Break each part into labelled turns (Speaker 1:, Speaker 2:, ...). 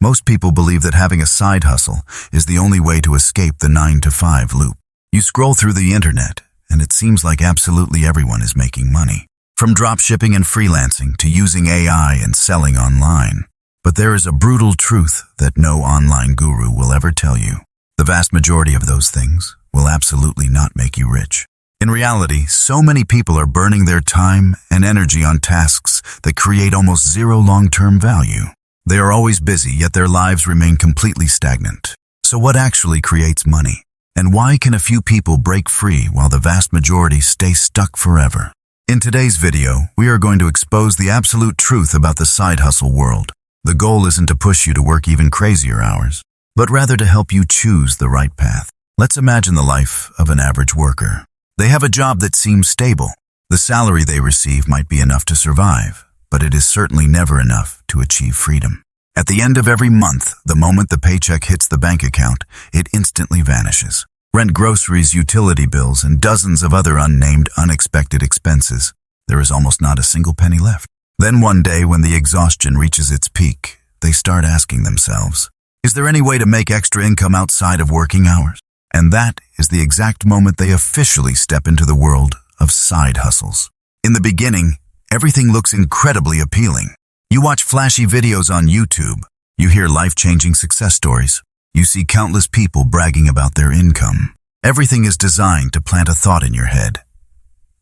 Speaker 1: Most people believe that having a side hustle is the only way to escape the 9-to-5 loop. You scroll through the internet, and it seems like absolutely everyone is making money. From dropshipping and freelancing to using AI and selling online. But there is a brutal truth that no online guru will ever tell you. The vast majority of those things will absolutely not make you rich. In reality, so many people are burning their time and energy on tasks that create almost zero long-term value. They are always busy, yet their lives remain completely stagnant. So what actually creates money? And why can a few people break free while the vast majority stay stuck forever? In today's video, we are going to expose the absolute truth about the side hustle world. The goal isn't to push you to work even crazier hours, but rather to help you choose the right path. Let's imagine the life of an average worker. They have a job that seems stable. The salary they receive might be enough to survive, but it is certainly never enough to achieve freedom. At the end of every month, the moment the paycheck hits the bank account, it instantly vanishes. Rent, groceries, utility bills, and dozens of other unnamed, unexpected expenses. There is almost not a single penny left. Then one day, when the exhaustion reaches its peak, they start asking themselves, is there any way to make extra income outside of working hours? And that is the exact moment they officially step into the world of side hustles. In the beginning, everything looks incredibly appealing. You watch flashy videos on YouTube. You hear life-changing success stories. You see countless people bragging about their income. Everything is designed to plant a thought in your head.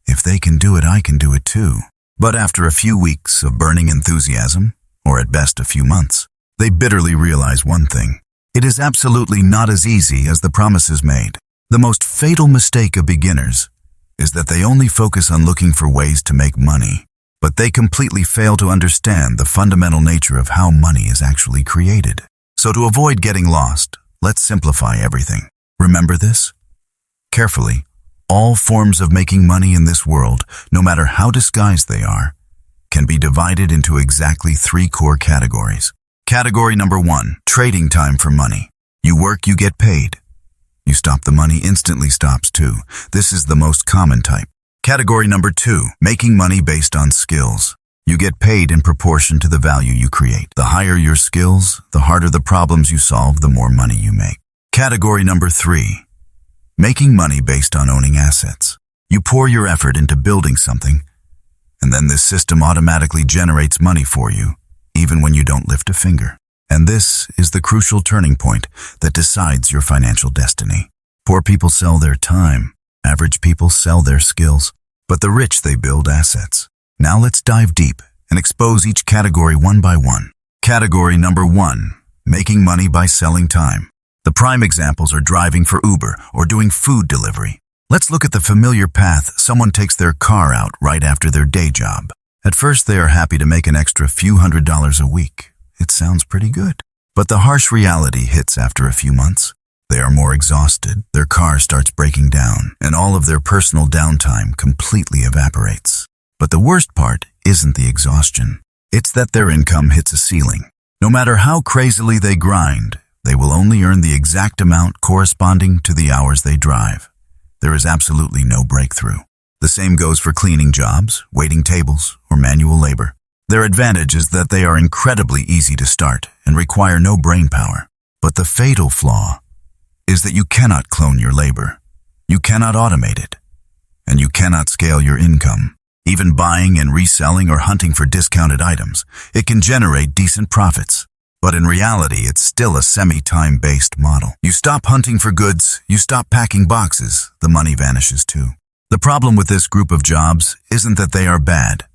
Speaker 1: If they can do it, I can do it too. But after a few weeks of burning enthusiasm, or at best a few months, they bitterly realize one thing. It is absolutely not as easy as the promises made. The most fatal mistake of beginners is that they only focus on looking for ways to make money, but they completely fail to understand the fundamental nature of how money is actually created. So to avoid getting lost, let's simplify everything. Remember this? Carefully. All forms of making money in this world, no matter how disguised they are, can be divided into exactly 3 core categories. Category number 1, trading time for money. You work, you get paid. You stop, the money instantly stops too. This is the most common type. Category number 2, making money based on skills. You get paid in proportion to the value you create. The higher your skills, the harder the problems you solve, the more money you make. Category number 3, making money based on owning assets. You pour your effort into building something, and then this system automatically generates money for you, even when you don't lift a finger. And this is the crucial turning point that decides your financial destiny. Poor people sell their time. Average people sell their skills. But the rich, they build assets. Now let's dive deep and expose each category one by one. Category number 1, making money by selling time. The prime examples are driving for Uber or doing food delivery. Let's look at the familiar path. Someone takes their car out right after their day job. At first, they are happy to make an extra few $100s a week. It sounds pretty good. But the harsh reality hits after a few months. They are more exhausted, their car starts breaking down, and all of their personal downtime completely evaporates. But the worst part isn't the exhaustion. It's that their income hits a ceiling. No matter how crazily they grind, they will only earn the exact amount corresponding to the hours they drive. There is absolutely no breakthrough. The same goes for cleaning jobs, waiting tables, or manual labor. Their advantage is that they are incredibly easy to start and require no brain power. But the fatal flaw is that you cannot clone your labor. You cannot automate it. And you cannot scale your income. Even buying and reselling or hunting for discounted items, it can generate decent profits. But in reality, it's still a semi-time-based model. You stop hunting for goods, you stop packing boxes, the money vanishes too. The problem with this group of jobs isn't that they are bad.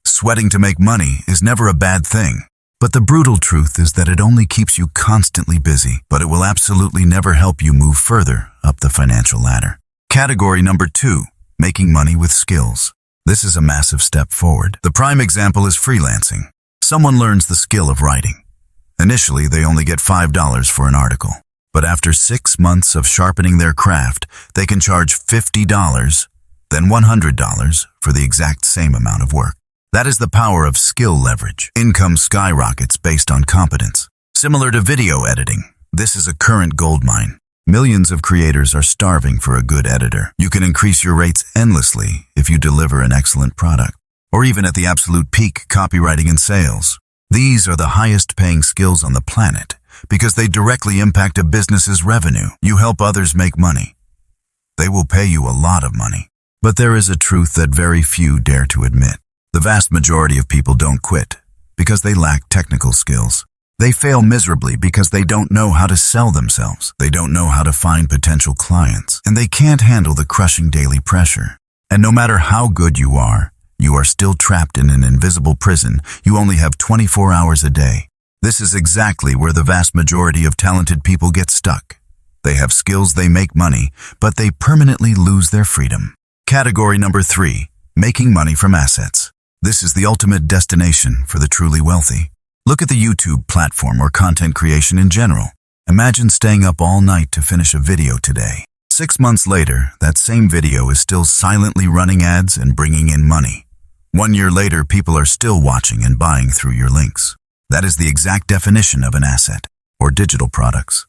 Speaker 1: Sweating to make money is never a bad thing. But the brutal truth is that it only keeps you constantly busy, but it will absolutely never help you move further up the financial ladder. Category number 2, making money with skills. This is a massive step forward. The prime example is freelancing. Someone learns the skill of writing. Initially, they only get $5 for an article. But after 6 months of sharpening their craft, they can charge $50, then $100 for the exact same amount of work. That is the power of skill leverage. Income skyrockets based on competence. Similar to video editing, this is a current goldmine. Millions of creators are starving for a good editor. You can increase your rates endlessly if you deliver an excellent product. Or even at the absolute peak, copywriting and sales. These are the highest paying skills on the planet because they directly impact a business's revenue. You help others make money. They will pay you a lot of money. But there is a truth that very few dare to admit. The vast majority of people don't quit because they lack technical skills. They fail miserably because they don't know how to sell themselves. They don't know how to find potential clients, and they can't handle the crushing daily pressure. And no matter how good you are still trapped in an invisible prison. You only have 24 hours a day. This is exactly where the vast majority of talented people get stuck. They have skills, they make money, but they permanently lose their freedom. Category number 3, making money from assets. This is the ultimate destination for the truly wealthy. Look at the YouTube platform or content creation in general. Imagine staying up all night to finish a video today. 6 months later, that same video is still silently running ads and bringing in money. 1 year later, people are still watching and buying through your links. That is the exact definition of an asset, or digital products.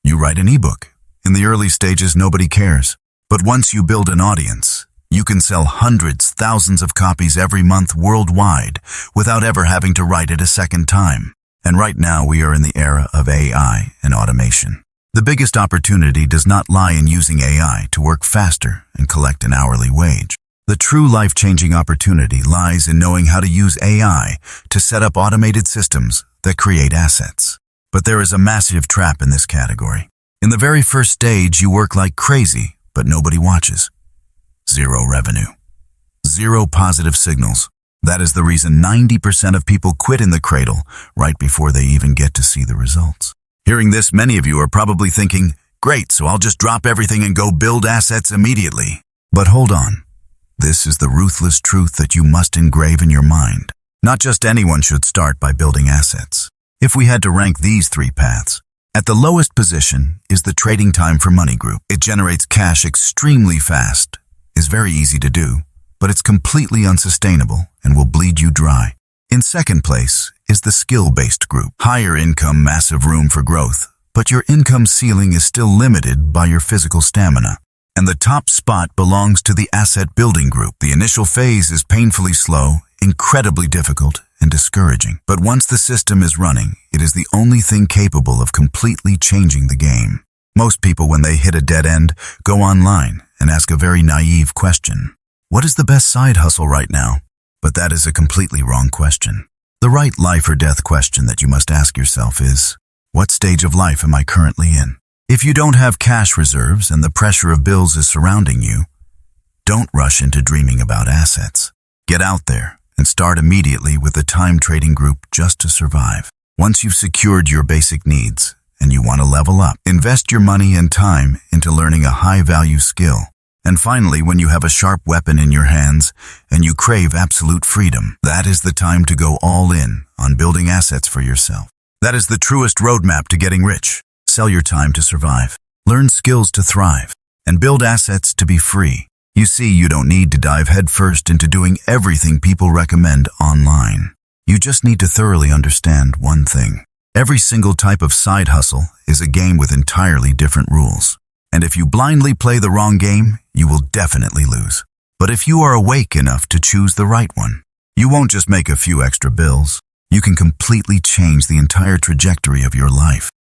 Speaker 1: You write an ebook. In the early stages, nobody cares. But once you build an audience, you can sell hundreds, thousands of copies every month worldwide without ever having to write it a second time. And right now, we are in the era of AI and automation. The biggest opportunity does not lie in using AI to work faster and collect an hourly wage. The true life-changing opportunity lies in knowing how to use AI to set up automated systems that create assets. But there is a massive trap in this category. In the very first stage, you work like crazy, but nobody watches. 0 revenue. 0 positive signals. That is the reason 90% of people quit in the cradle right before they even get to see the results. Hearing this, many of you are probably thinking, great, so I'll just drop everything and go build assets immediately. But hold on. This is the ruthless truth that you must engrave in your mind. Not just anyone should start by building assets. If we had to rank these 3 paths, at the lowest position is the trading time for money group. It generates cash extremely fast, is very easy to do, but it's completely unsustainable and will bleed you dry. In second place is the skill-based group. Higher income, massive room for growth, but your income ceiling is still limited by your physical stamina. And the top spot belongs to the asset building group. The initial phase is painfully slow, incredibly difficult, and discouraging. But once the system is running, it is the only thing capable of completely changing the game. Most people, when they hit a dead end, go online and ask a very naive question. What is the best side hustle right now? But that is a completely wrong question. The right life or death question that you must ask yourself is, what stage of life am I currently in? If you don't have cash reserves and the pressure of bills is surrounding you, don't rush into dreaming about assets. Get out there and start immediately with a time trading group just to survive. Once you've secured your basic needs and you want to level up, invest your money and time into learning a high-value skill. And finally, when you have a sharp weapon in your hands and you crave absolute freedom, that is the time to go all in on building assets for yourself. That is the truest roadmap to getting rich. Sell your time to survive, learn skills to thrive, and build assets to be free. You see, you don't need to dive headfirst into doing everything people recommend online. You just need to thoroughly understand one thing. Every single type of side hustle is a game with entirely different rules. And if you blindly play the wrong game, you will definitely lose. But if you are awake enough to choose the right one, you won't just make a few extra bills. You can completely change the entire trajectory of your life.